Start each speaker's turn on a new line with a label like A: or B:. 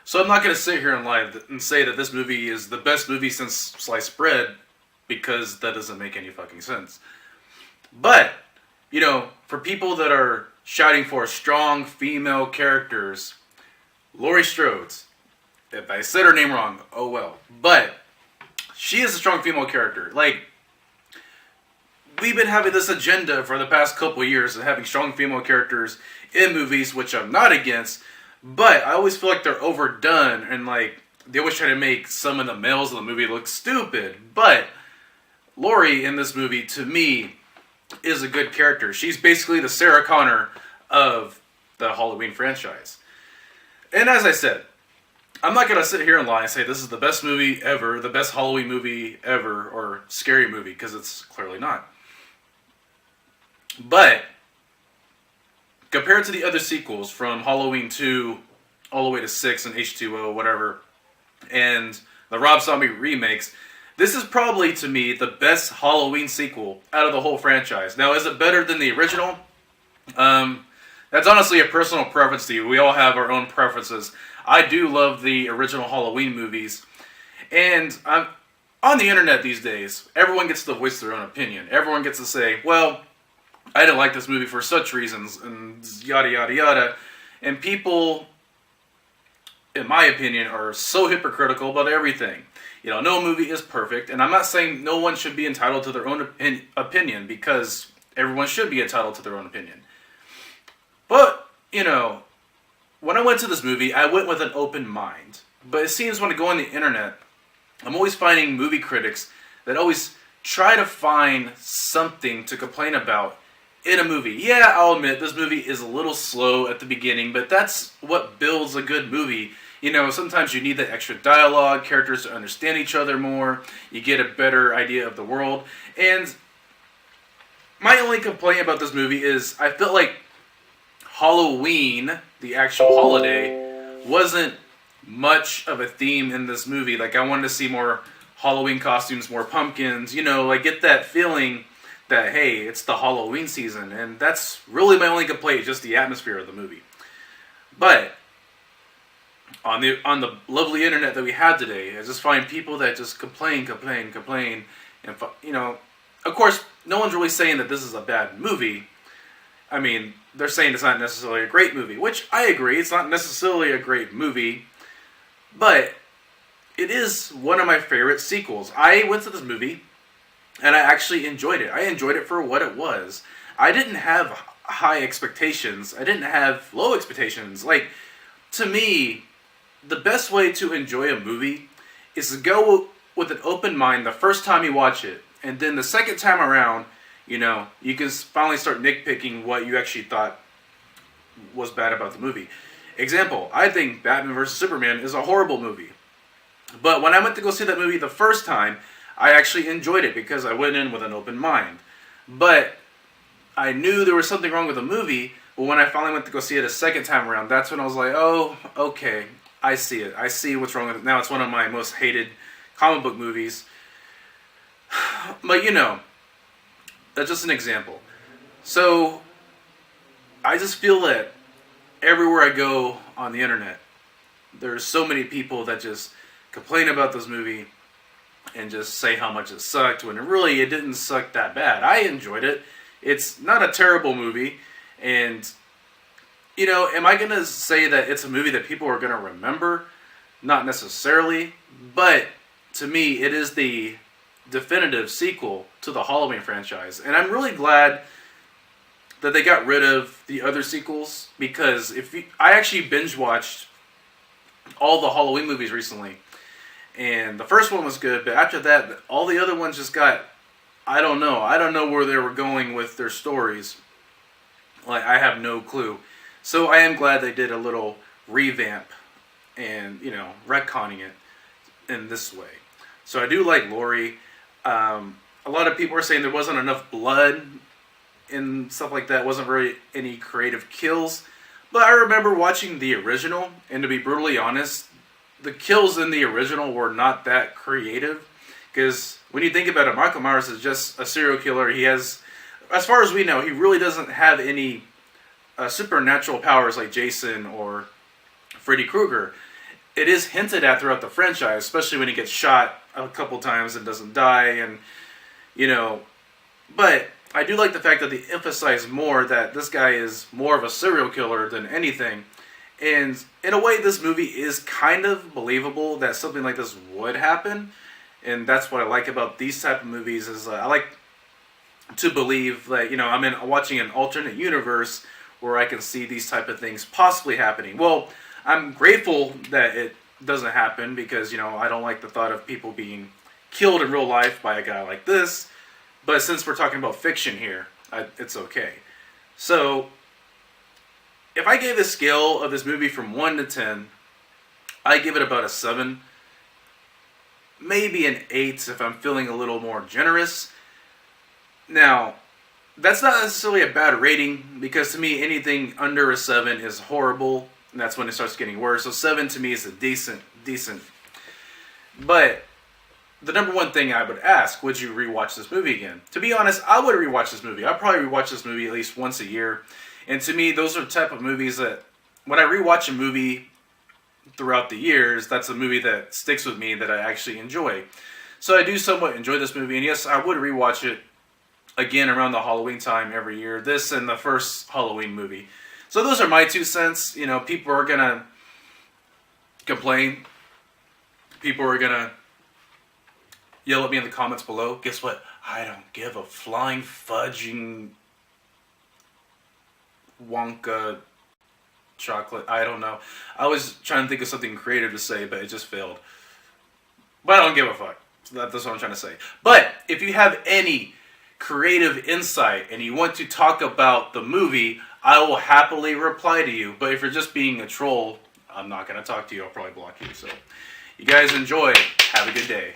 A: So I'm not going to sit here and lie and say that this movie is the best movie since sliced bread, because that doesn't make any fucking sense. But, for people that are shouting for strong female characters, Laurie Strode, if I said her name wrong, oh well. But she is a strong female character. Like, we've been having this agenda for the past couple of years of having strong female characters in movies, which I'm not against. But I always feel like they're overdone, and like they always try to make some of the males in the movie look stupid. But Laurie in this movie, to me, is a good character. She's basically the Sarah Connor of the Halloween franchise. And as I said, I'm not going to sit here and lie and say this is the best movie ever, the best Halloween movie ever, or scary movie, because it's clearly not. But compared to the other sequels from Halloween 2 all the way to 6 and H2O, whatever, and the Rob Zombie remakes, this is probably, to me, the best Halloween sequel out of the whole franchise. Now, is it better than the original? That's honestly a personal preference to you. We all have our own preferences. I do love the original Halloween movies. And on the internet these days, everyone gets to voice their own opinion. Everyone gets to say, well, I didn't like this movie for such reasons, and yada, yada, yada. And people, in my opinion, are so hypocritical about everything. No movie is perfect, and I'm not saying no one should be entitled to their own opinion, because everyone should be entitled to their own opinion. But, when I went to this movie, I went with an open mind. But it seems when I go on the internet, I'm always finding movie critics that always try to find something to complain about in a movie. Yeah, I'll admit, this movie is a little slow at the beginning, but that's what builds a good movie. Sometimes you need that extra dialogue, characters to understand each other more, you get a better idea of the world. And my only complaint about this movie is I felt like Halloween, the actual holiday, wasn't much of a theme in this movie. Like, I wanted to see more Halloween costumes, more pumpkins, get that feeling that, hey, it's the Halloween season. And that's really my only complaint, just the atmosphere of the movie. But on the lovely internet that we have today, I just find people that just complain. And, of course, no one's really saying that this is a bad movie. I mean, they're saying it's not necessarily a great movie, which I agree. It's not necessarily a great movie, but it is one of my favorite sequels. I went to this movie, and I actually enjoyed it. I enjoyed it for what it was. I didn't have high expectations. I didn't have low expectations. Like, to me, the best way to enjoy a movie is to go with an open mind the first time you watch it, and then the second time around, you can finally start nitpicking what you actually thought was bad about the movie. Example, I think Batman vs. Superman is a horrible movie. But when I went to go see that movie the first time, I actually enjoyed it because I went in with an open mind. But I knew there was something wrong with the movie, but when I finally went to go see it a second time around, that's when I was like, oh, okay, I see it. I see what's wrong with it. Now it's one of my most hated comic book movies. But that's just an example. So, I just feel that everywhere I go on the internet, there's so many people that just complain about this movie and just say how much it sucked, when really it didn't suck that bad. I enjoyed it. It's not a terrible movie, and, am I going to say that it's a movie that people are going to remember? Not necessarily, but to me, it is the definitive sequel to the Halloween franchise. And I'm really glad that they got rid of the other sequels, because I actually binge watched all the Halloween movies recently, and the first one was good, but after that, all the other ones just got, I don't know where they were going with their stories. Like, I have no clue. So I am glad they did a little revamp and, retconning it in this way. So I do like Laurie. A lot of people are saying there wasn't enough blood and stuff like that. Wasn't really any creative kills. But I remember watching the original, and to be brutally honest, the kills in the original were not that creative. Because when you think about it, Michael Myers is just a serial killer. He has, as far as we know, he really doesn't have any supernatural powers like Jason or Freddy Krueger. it is hinted at throughout the franchise, especially when he gets shot a couple times and doesn't die, and you know. But I do like the fact that they emphasize more that this guy is more of a serial killer than anything. And in a way, this movie is kind of believable that something like this would happen. And that's what I like about these type of movies is I like to believe that, you know, I'm watching an alternate universe where I can see these type of things possibly happening. Well, I'm grateful that it doesn't happen because, you know, I don't like the thought of people being killed in real life by a guy like this. But since we're talking about fiction here, it's okay. So, if I gave the scale of this movie from 1 to 10, I give it about a 7. Maybe an 8 if I'm feeling a little more generous. Now, that's not necessarily a bad rating, because to me, anything under a 7 is horrible, and that's when it starts getting worse. So 7 to me is a decent. But the number one thing I would ask, would you rewatch this movie again? To be honest, I would rewatch this movie. I'd probably rewatch this movie at least once a year. And to me, those are the type of movies that, when I rewatch a movie throughout the years, that's a movie that sticks with me, that I actually enjoy. So I do somewhat enjoy this movie, and yes, I would rewatch it again around the Halloween time every year. This and the first Halloween movie. So those are my 2 cents. You know, people are gonna complain. People are gonna yell at me in the comments below. Guess what? I don't give a flying fudging Wonka chocolate. I don't know. I was trying to think of something creative to say, but it just failed. But I don't give a fuck. So that's what I'm trying to say. But if you have any creative insight and you want to talk about the movie, I will happily reply to you. But if you're just being a troll, I'm not going to talk to you. I'll probably block you. So you guys enjoy. Have a good day.